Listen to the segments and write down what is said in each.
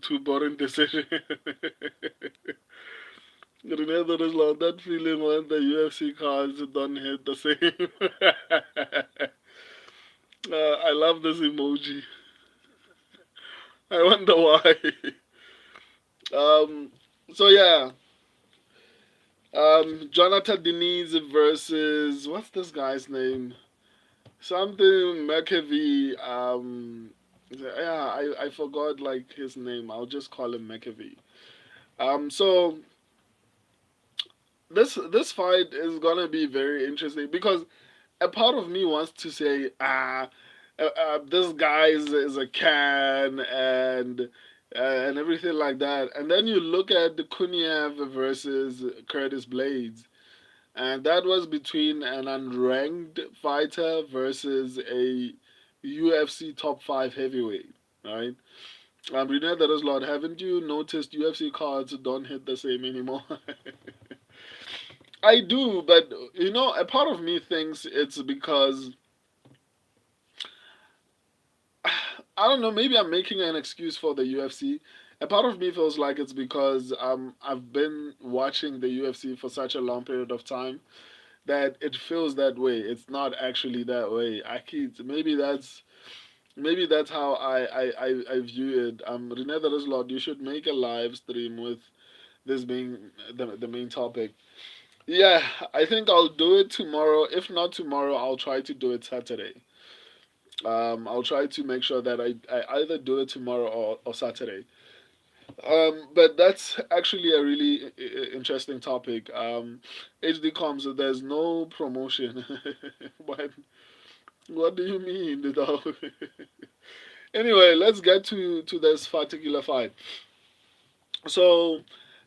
to boring decision. Remember this long that feeling when the UFC cards don't hit the same. I love this emoji. I wonder why. um, so yeah, Jhonata Diniz versus what's this guy's name? Something McAvee. Yeah, I forgot like his name. I'll just call him McAvee. So this fight is gonna be very interesting because a part of me wants to say, this guy is a can and everything like that. And then you look at the Kuniev versus Curtis Blades, and that was between an unranked fighter versus a UFC top five heavyweight, right? Renee, that is Lord. Haven't you noticed UFC cards don't hit the same anymore? I do, but a part of me thinks it's because I don't know. Maybe I'm making an excuse for the UFC. A part of me feels like it's because I've been watching the UFC for such a long period of time that it feels that way. It's not actually that way. Maybe that's how I view it. Renee Lord, you should make a live stream with this being the main topic. Yeah, I think I'll do it tomorrow. If not tomorrow, I'll try to do it Saturday. I'll try to make sure that I either do it tomorrow or Saturday. But that's actually a really interesting topic. HD coms, there's no promotion. what, what do you mean, dog? Anyway, let's get to this particular fight. So,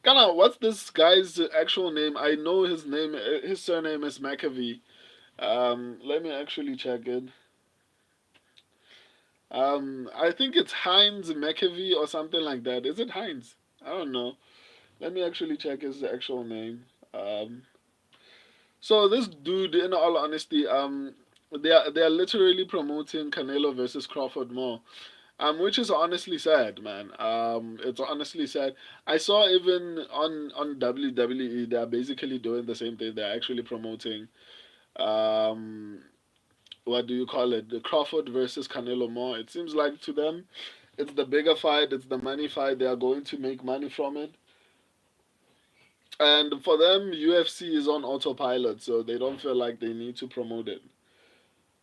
kind of, what's this guy's actual name? I know his name. His surname is McAvee. Let me actually check it. I think it's Heinz McAvee or something like that. Is it Heinz? I don't know. Let me actually check his actual name. Um, so this dude, in all honesty, they are literally promoting Canelo versus Crawford more. Which is honestly sad, man. It's honestly sad. I saw even on WWE, they're basically doing the same thing. They're actually promoting um what do you call it? The Crawford versus Canelo more. It seems like to them, it's the bigger fight. It's the money fight. They are going to make money from it. And for them, UFC is on autopilot, so they don't feel like they need to promote it.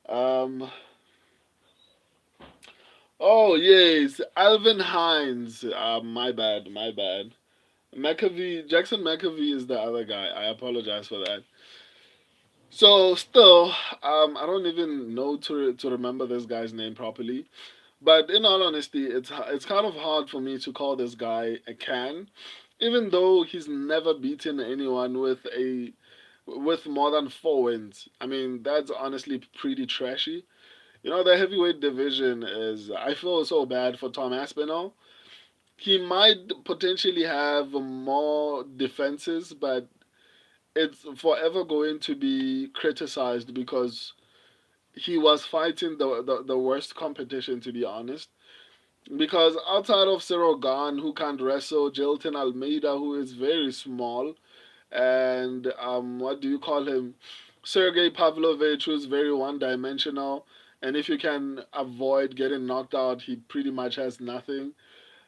Um, oh yes, Alvin Hines. My bad, my bad. Jackson McAvee is the other guy. I apologize for that. So still, I don't even know to remember this guy's name properly. But in all honesty, it's kind of hard for me to call this guy a can, even though he's never beaten anyone with more than 4 wins. I mean, that's honestly pretty trashy. The heavyweight division is. I feel so bad for Tom Aspinall. He might potentially have more defenses, but it's forever going to be criticized because he was fighting the worst competition, to be honest. Because outside of Cyril Gahn, who can't wrestle, Jilton Almeida, who is very small, and what do you call him? Sergey Pavlovich, who's very one dimensional. And if you can avoid getting knocked out, he pretty much has nothing.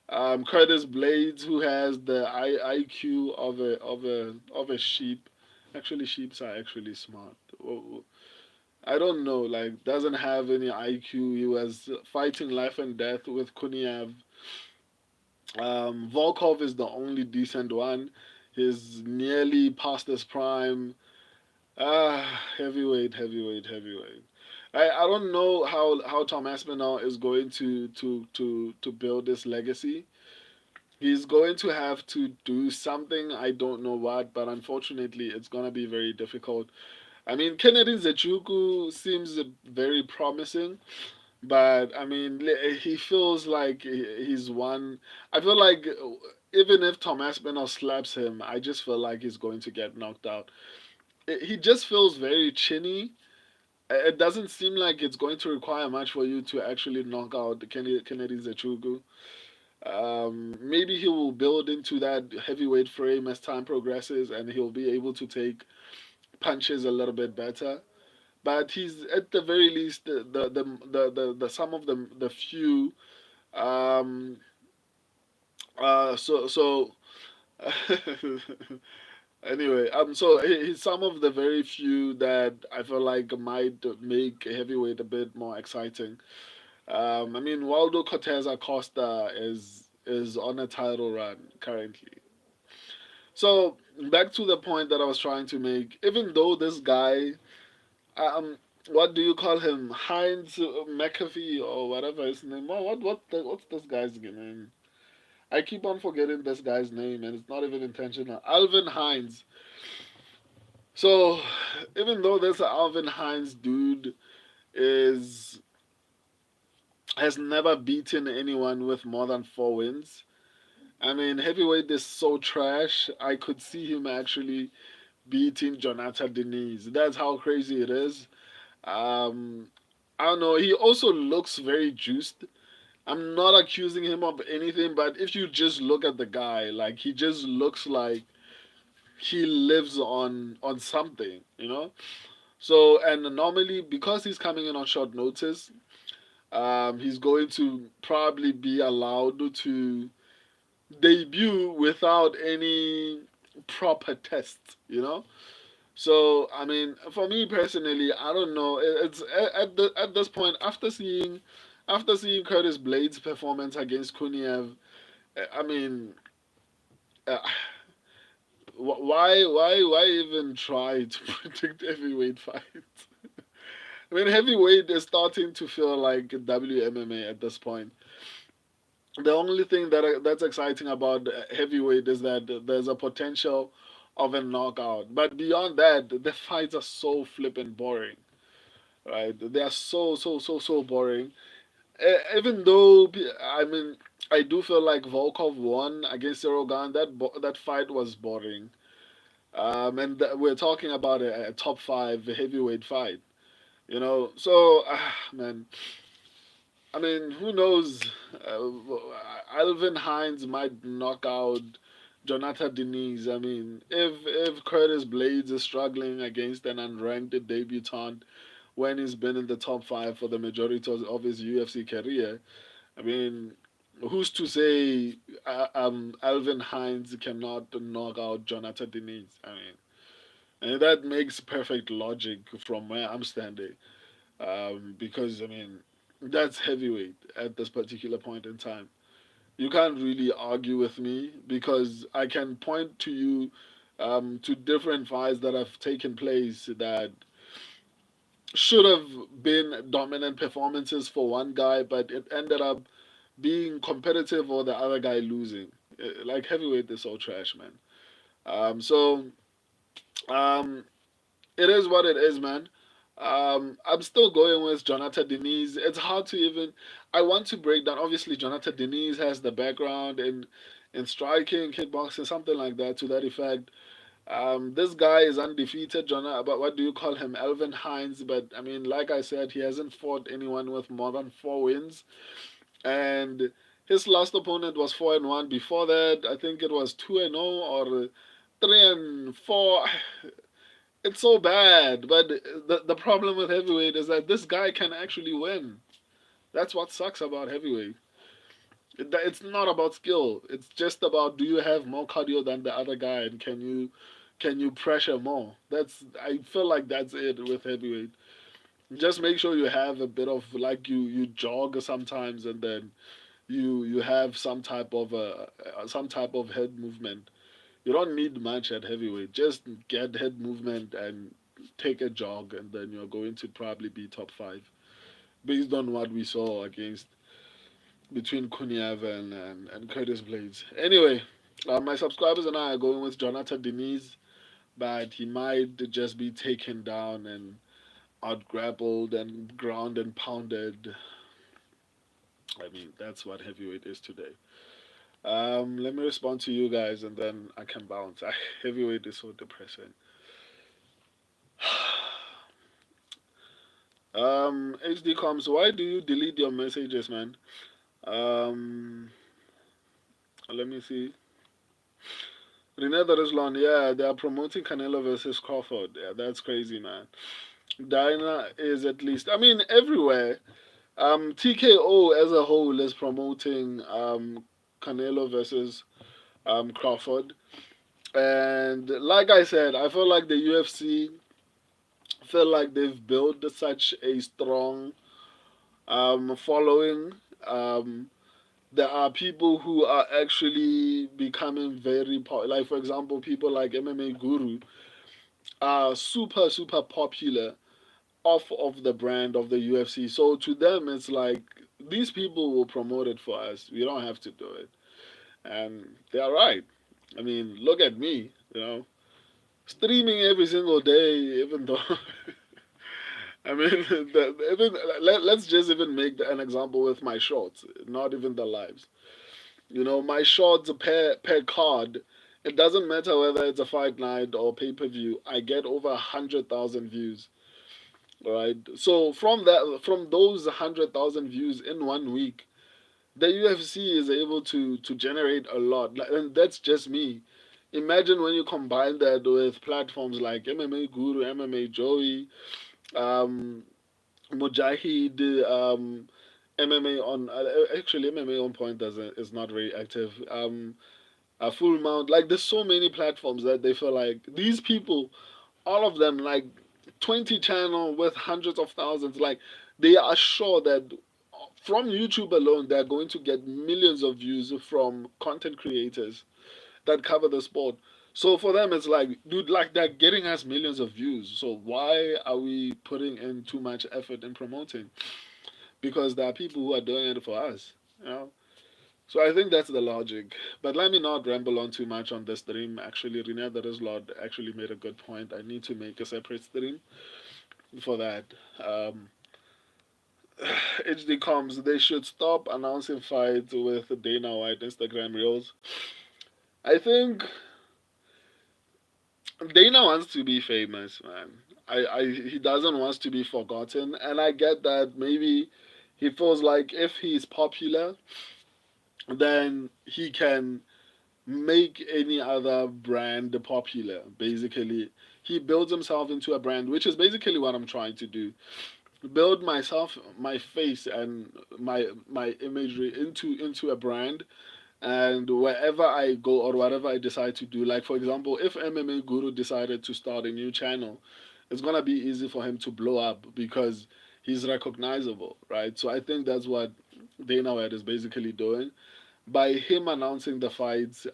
Curtis Blades, who has the IQ of a sheep. Actually, sheeps are actually smart. I don't know, like doesn't have any IQ. He was fighting life and death with Kuniev. Volkov is the only decent one. He's nearly past his prime. Heavyweight, heavyweight, heavyweight. I don't know how Tom Aspinall is going to build this legacy. He's going to have to do something. I don't know what, but unfortunately, it's gonna be very difficult. I mean, Kennedy Zechuku seems very promising, but I mean, he feels like he's one. I feel like even if Tom Aspinall slaps him, I just feel like he's going to get knocked out. He just feels very chinny. It doesn't seem like it's going to require much for you to actually knock out Kennedy Zechuku. Maybe he will build into that heavyweight frame as time progresses, and he'll be able to take punches a little bit better. But he's at the very least the some of the few. Um, so anyway, so he's some of the very few that I feel like might make heavyweight a bit more exciting. I mean, Waldo Cortez Acosta is on a title run currently. So back to the point that I was trying to make. Even though this guy, um, what do you call him, Heinz McAfee or whatever his name? What's this guy's name? I keep on forgetting this guy's name, and it's not even intentional. Alvin Hines. So even though this Alvin Hines dude is has never beaten anyone with more than 4 wins. I mean, heavyweight is so trash. I could see him actually beating Jhonata Diniz. That's how crazy it is. Um, I don't know. He also looks very juiced. I'm not accusing him of anything, but if you just look at the guy, like he just looks like he lives on something, you know. So and normally because he's coming in on short notice, he's going to probably be allowed to debut without any proper test, you know. So I mean, for me personally, I don't know. It's at this point after seeing Curtis Blades' performance against Kuniev. I mean, uh, why even try to predict heavyweight fights? I mean, heavyweight is starting to feel like WMMA at this point. The only thing that's exciting about heavyweight is that there's a potential of a knockout. But beyond that, the fights are so flippin' boring, right? They are so boring. Even though I mean, I do feel like Volkov won against Rogan. That fight was boring. And we're talking about a top five heavyweight fight. You know, so man, I mean, who knows? Uh, Alvin Hines might knock out Jhonata Diniz. I mean, if Curtis Blades is struggling against an unranked debutant when he's been in the top five for the majority of his UFC career, I mean, who's to say Alvin Hines cannot knock out Jhonata Diniz? I mean, and that makes perfect logic from where I'm standing. Because I mean that's heavyweight at this particular point in time. You can't really argue with me because I can point to you to different fights that have taken place that should have been dominant performances for one guy, but it ended up being competitive or the other guy losing. Like heavyweight is so trash, man. So um, it is what it is, man. I'm still going with Jhonata Diniz. It's hard to even. I want to break down. Obviously, Jhonata Diniz has the background in striking, kickboxing, something like that to that effect. This guy is undefeated, Jonah. But what do you call him, Alvin Hines? But I mean, like I said, he hasn't fought anyone with more than 4 wins, and his last opponent was 4-1. Before that, I think it was 2-0 or 3-4. It's so bad, but the problem with heavyweight is that this guy can actually win. That's what sucks about heavyweight. It's not about skill. It's just about do you have more cardio than the other guy and can you pressure more. I feel like that's it with heavyweight. Just make sure you have a bit of like you jog sometimes and then you have some type of head movement. You don't need much at heavyweight. Just get head movement and take a jog, and then you're going to probably be top five based on what we saw against between Kunyav and Curtis Blades. Anyway, my subscribers and I are going with Jhonata Diniz, but he might just be taken down and out grappled and ground and pounded. I mean, that's what heavyweight is today. Let me respond to you guys and then I can bounce. Heavyweight is so depressing. HD comes. Why do you delete your messages, man? Um, Let me see. Renee Ruslan, yeah, they are promoting Canelo versus Crawford. Yeah, that's crazy, man. Dina is at least, I mean, everywhere. TKO as a whole is promoting Canelo versus Crawford. And like I said, I feel like the UFC feel like they've built such a strong following. Um, there are people who are actually becoming very like for example people like MMA Guru are super popular off of the brand of the UFC. So to them it's like these people will promote it for us. We don't have to do it. And they are right. I mean, look at me, streaming every single day, even though I mean, even let's just even make an example with my shorts, not even the lives. My shorts per card. It doesn't matter whether it's a fight night or pay per view. I get over 100,000 views. Right. So from those 100,000 views in 1 week, the UFC is able to generate a lot, and that's just me. Imagine when you combine that with platforms like MMA Guru, MMA Joey, um, Mujahid, MMA on actually MMA on point doesn't is not very active. A full mount, like there's so many platforms that they feel like these people, all of them, like 20 channel with hundreds of thousands, like they are sure that from YouTube alone they're going to get millions of views from content creators that cover the sport. So for them, it's like, dude, like they're getting us millions of views. So why are we putting in too much effort in promoting? Because there are people who are doing it for us. You know. So I think that's the logic. But let me not ramble on too much on this stream. Actually, Renee Lord actually made a good point. I need to make a separate stream for that. Um, HD Coms, they should stop announcing fights with Dana White Instagram Reels. I think Dana wants to be famous, man. He doesn't want to be forgotten, and I get that maybe he feels like if he's popular, then he can make any other brand popular. Basically, he builds himself into a brand, which is basically what I'm trying to do. Build myself, my face, and my imagery into a brand, and wherever I go or whatever I decide to do, like for example, if MMA Guru decided to start a new channel, it's gonna be easy for him to blow up because he's recognizable, right? So I think that's what Dana White is basically doing by him announcing the fights.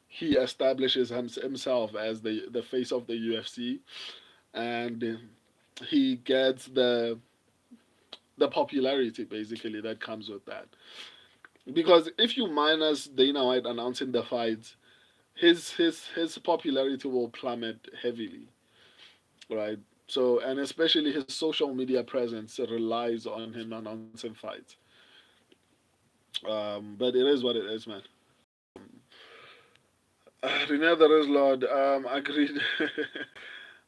He establishes himself as the face of the UFC, and he gets the popularity basically that comes with that. Because if you minus Dana White announcing the fights, his popularity will plummet heavily, right? So and especially his social media presence relies on him announcing fights. But it is what it is, man. Renee the Riz Lord, agreed.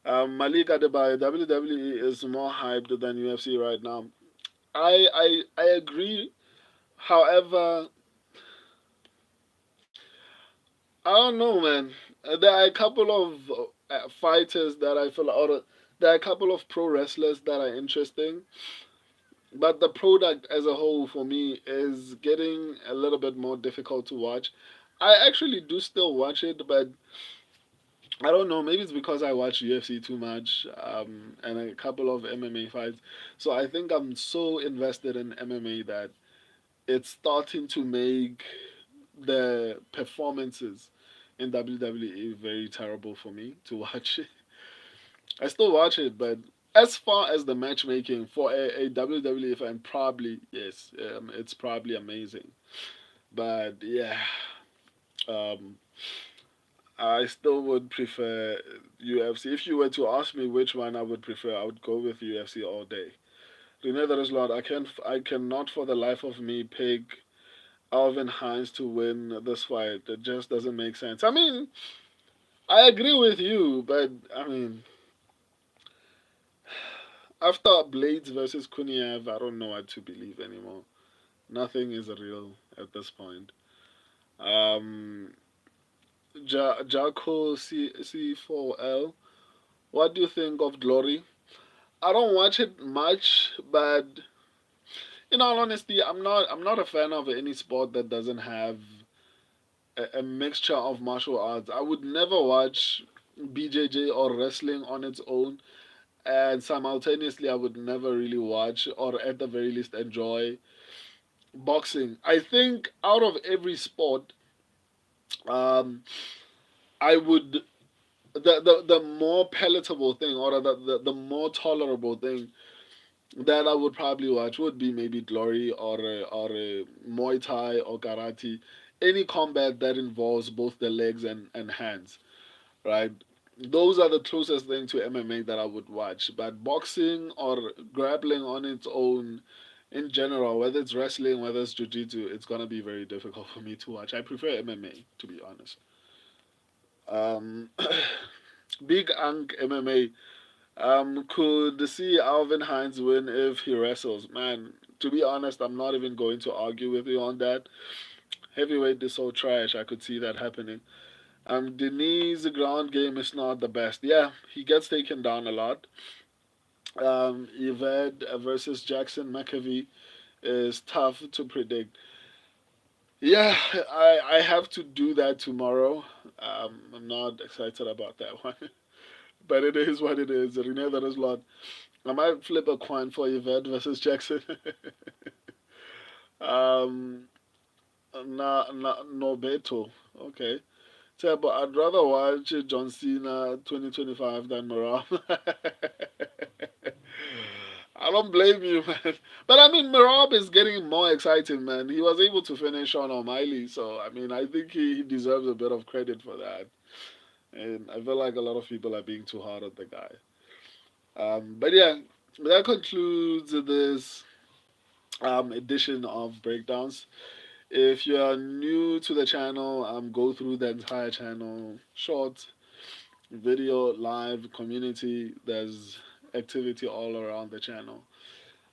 Malik Adebayo, WWE is more hyped than UFC right now. I agree. However, I don't know, man. There are a couple of fighters that I feel out. There are a couple of pro wrestlers that are interesting, but the product as a whole for me is getting a little bit more difficult to watch. I actually do still watch it, but I don't know. Maybe it's because I watch UFC too much, and a couple of MMA fights. So I think I'm so invested in MMA that it's starting to make the performances in WWE very terrible for me to watch. I still watch it, but as far as the matchmaking for a WWE fan, probably yes, it's probably amazing. But yeah, um, I still would prefer UFC. If you were to ask me which one I would prefer, I would go with UFC all day. Renee Lord, I cannot for the life of me pick Alvin Hines to win this fight. It just doesn't make sense. I mean, I agree with you, but I mean, after Blades versus Kuniev, I don't know what to believe anymore. Nothing is real at this point. Um, Jaco C4L. What do you think of Glory? I don't watch it much, but in all honesty, I'm not a fan of any sport that doesn't have a mixture of martial arts. I would never watch BJJ or wrestling on its own, and simultaneously, I would never really watch or at the very least enjoy boxing. I think out of every sport, um, I would the more palatable thing or the more tolerable thing that I would probably watch would be maybe Glory or a Muay Thai or Karate, any combat that involves both the legs and hands, right? Those are the closest thing to MMA that I would watch. But boxing or grappling on its own, in general, whether it's wrestling, whether it's jiu-jitsu, it's gonna be very difficult for me to watch. I prefer MMA, to be honest. Um, Big Unk MMA. Could see Alvin Hines win if he wrestles? Man, to be honest, I'm not even going to argue with you on that. Heavyweight is so trash. I could see that happening. Diniz' ground game is not the best. Yeah, he gets taken down a lot. Yvette versus Jackson McAvee is tough to predict. Yeah, I have to do that tomorrow. I'm not excited about that one, but it is what it is. Renee, that is a lot. I might flip a coin for Yvette versus Jackson. um, no Beto. Okay. So, but I'd rather watch John Cena 2025 than Marab. I don't blame you, man. But I mean, Marab is getting more exciting, man. He was able to finish Sean O'Malley, so I mean, I think he deserves a bit of credit for that. And I feel like a lot of people are being too hard on the guy. But yeah, that concludes this edition of Breakdowns. If you are new to the channel, go through the entire channel, short, video, live, community. There's activity all around the channel.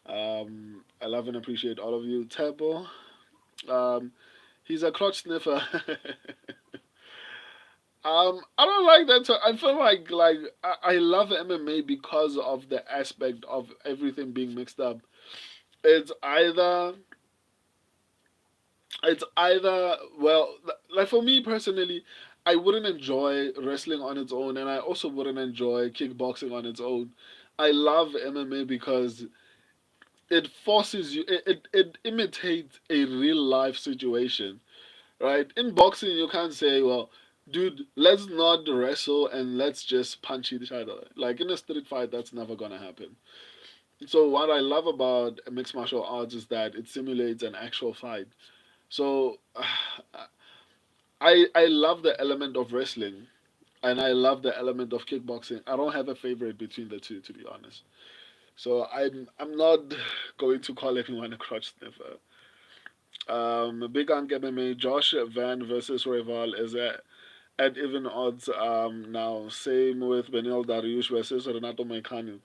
I love and appreciate all of you. Tebo, um, he's a crotch sniffer. I don't like that. I feel like I love MMA because of the aspect of everything being mixed up. It's either well, like for me personally, I wouldn't enjoy wrestling on its own, and I also wouldn't enjoy kickboxing on its own. I love MMA because it forces you, it imitates a real life situation, right? In boxing, you can't say, well, dude, let's not wrestle and let's just punch each other. Like in a street fight, that's never gonna happen. So what I love about mixed martial arts is that it simulates an actual fight. So I love the element of wrestling and I love the element of kickboxing. I don't have a favorite between the two, to be honest. So I'm not going to call anyone a crotch sniffer. Big on MMA, Josh Van versus Rival is at even odds now. Same with Benil Dariush versus Renato Moicano.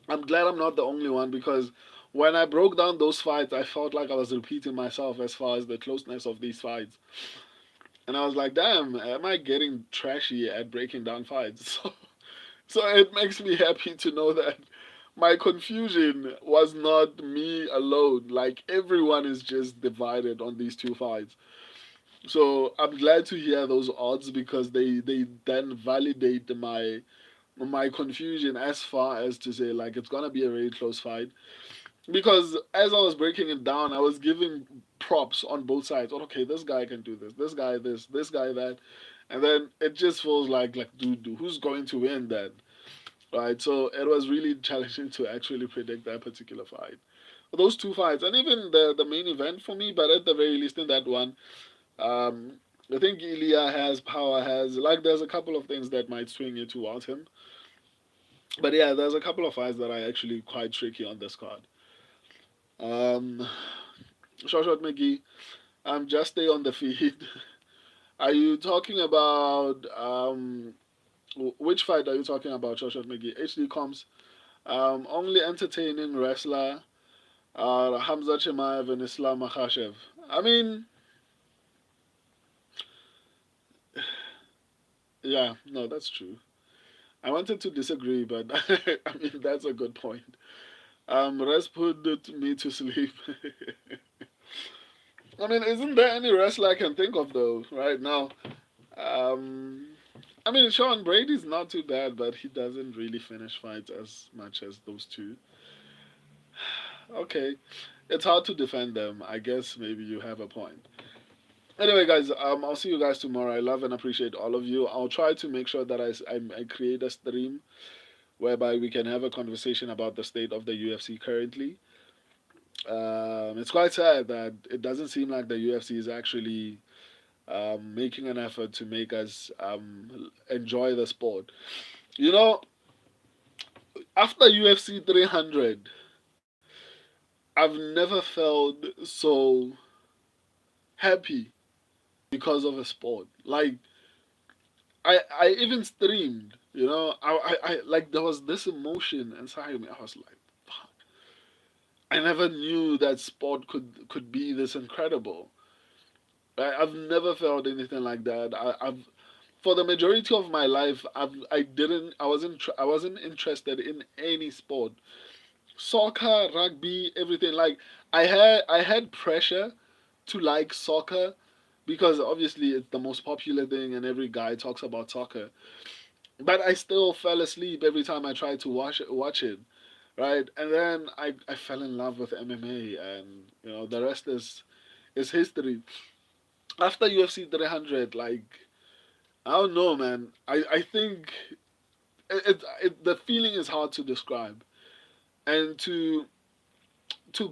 I'm glad I'm not the only one because when I broke down those fights, I felt like I was repeating myself as far as the closeness of these fights. And I was like, damn, am I getting trashy at breaking down fights? So it makes me happy to know that my confusion was not me alone. Like everyone is just divided on these two fights. So I'm glad to hear those odds because they then validate my confusion as far as to say like it's gonna be a very close fight. Because as I was breaking it down, I was giving props on both sides. Oh, okay, this guy can do this guy that, and then it just feels like dude, who's going to win then? Right, so it was really challenging to actually predict that particular fight. Those two fights, and even the main event for me, but at the very least in that one, um, I think Ilya has power, has like there's a couple of things that might swing it towards him. But yeah, there's a couple of fights that are actually quite tricky on this card. Um, Short McGee, just stay on the feed. Are you talking about which fight are you talking about, Short McGee? HD comps. Only entertaining wrestler Hamza Chimaev and Islam Makhachev. I mean, Yeah, no, that's true. I wanted to disagree, but I mean that's a good point. Rest put me to sleep. I mean, isn't there any wrestler I can think of though right now? Um, I mean, Sean Brady's not too bad, but he doesn't really finish fights as much as those two. Okay, it's hard to defend them. I guess maybe you have a point. Anyway, guys, I'll see you guys tomorrow. I love and appreciate all of you. I'll try to make sure that I create a stream whereby we can have a conversation about the state of the UFC currently. It's quite sad that it doesn't seem like the UFC is actually making an effort to make us enjoy the sport. You know, after UFC 300, I've never felt so happy because of a sport. Like I even streamed. You know, I like there was this emotion inside me. I was like, fuck. I never knew that sport could be this incredible. I've never felt anything like that. I've for the majority of my life, I wasn't interested in any sport, soccer, rugby, everything. Like I had pressure to like soccer because obviously it's the most popular thing and every guy talks about soccer. But I still fell asleep every time I tried to watch it, right? And then I fell in love with MMA, and the rest is history. After UFC 300, like I don't know, man. I think the feeling is hard to describe, and to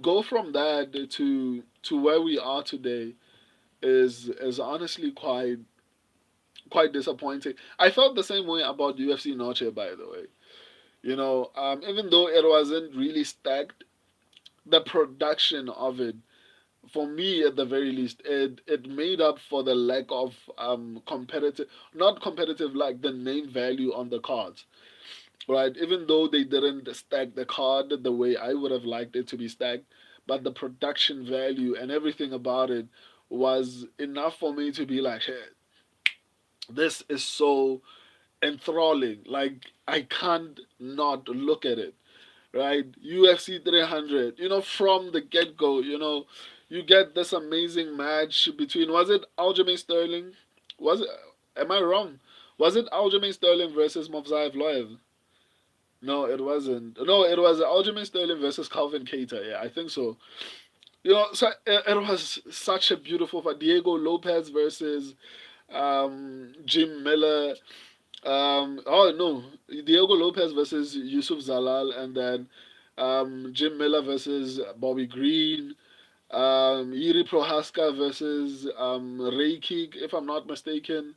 go from that to where we are today is honestly quite disappointing. I felt the same way about UFC Noche, by the way. Even though it wasn't really stacked, the production of it, for me at the very least, it made up for the lack of competitive, not competitive, like the name value on the cards, right? Even though they didn't stack the card the way I would have liked it to be stacked, but the production value and everything about it was enough for me to be like, hey, this is so enthralling. Like I can't not look at it, right? UFC 300, from the get go, you get this amazing match between, was it Aljamain Sterling? Was it, am I wrong? Was it Aljamain Sterling versus Movsar Evloev? No, it wasn't. No, it was Aljamain Sterling versus Calvin Keita. Yeah, I think so. So it was such a beautiful fight. Diego Lopez versus Jim Miller. Oh no, Diego Lopez versus Yusuf Zalal, and then Jim Miller versus Bobby Green. Yuri Prohaska versus Ray Kick, if I'm not mistaken.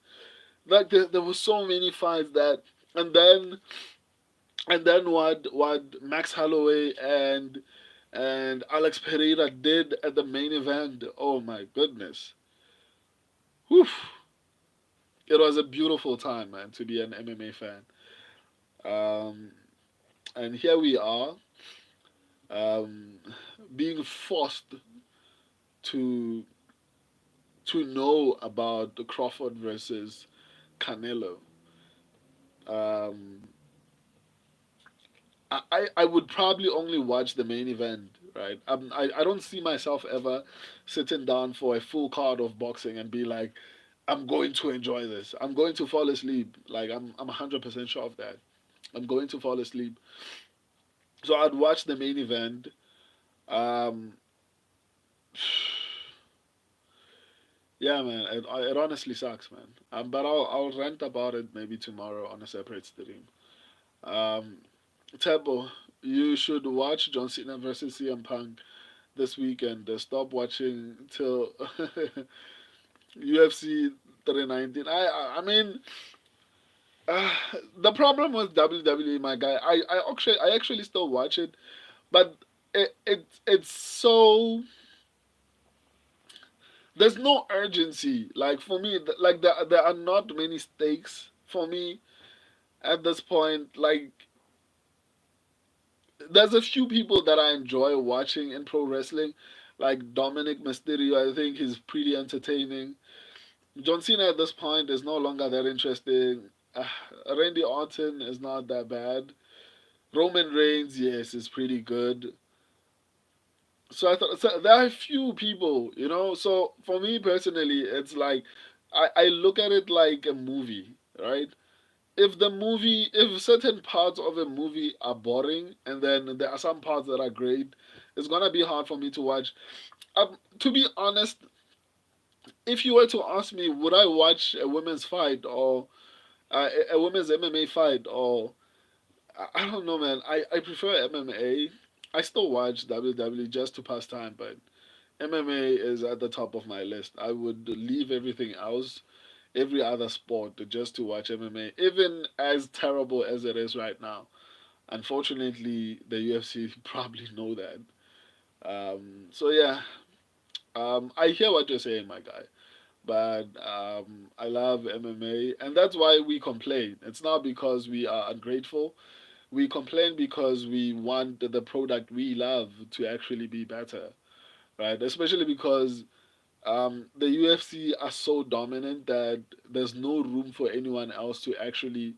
Like there were so many fights that, and then what Max Holloway and Alex Pereira did at the main event. Oh my goodness. Whew. It was a beautiful time, man, to be an MMA fan. Um, and here we are, um, being forced to know about the Crawford versus Canelo. Um, I would probably only watch the main event, right? I don't see myself ever sitting down for a full card of boxing and be like, I'm going to enjoy this. I'm going to fall asleep. Like I'm 100% sure of that. I'm going to fall asleep. So I'd watch the main event. Um, yeah, man. It honestly sucks, man. But I'll rant about it maybe tomorrow on a separate stream. Um, Tebo, you should watch John Cena versus CM Punk this weekend. Stop watching till UFC 319. I mean, uh, the problem with WWE, my guy, I actually still watch it, but it's so there's no urgency. Like for me, like there are not many stakes for me at this point. Like there's a few people that I enjoy watching in pro wrestling, like Dominic Mysterio. I think he's pretty entertaining. John Cena at this point is no longer that interesting. Uh, Randy Orton is not that bad. Roman Reigns, yes, is pretty good. So I thought so there are a few people, you know. So for me personally, it's like I look at it like a movie, right? If certain parts of a movie are boring and then there are some parts that are great, it's gonna be hard for me to watch. To be honest, if you were to ask me, would I watch a women's fight or a women's MMA fight or I don't know, man. I prefer MMA. I still watch WWE just to pass time, but MMA is at the top of my list. I would leave everything else, every other sport, just to watch MMA, even as terrible as it is right now. Unfortunately, the UFC probably know that. So yeah, I hear what you're saying, my guy. But I love MMA, and that's why we complain. It's not because we are ungrateful. We complain because we want the product we love to actually be better, right? Especially because the UFC are so dominant that there's no room for anyone else to actually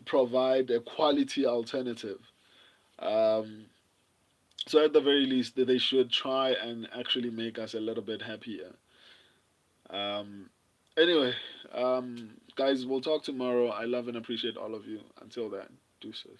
provide a quality alternative. Um, so at the very least, they should try and actually make us a little bit happier. Um, anyway, guys, we'll talk tomorrow. I love and appreciate all of you. Until then, deuces.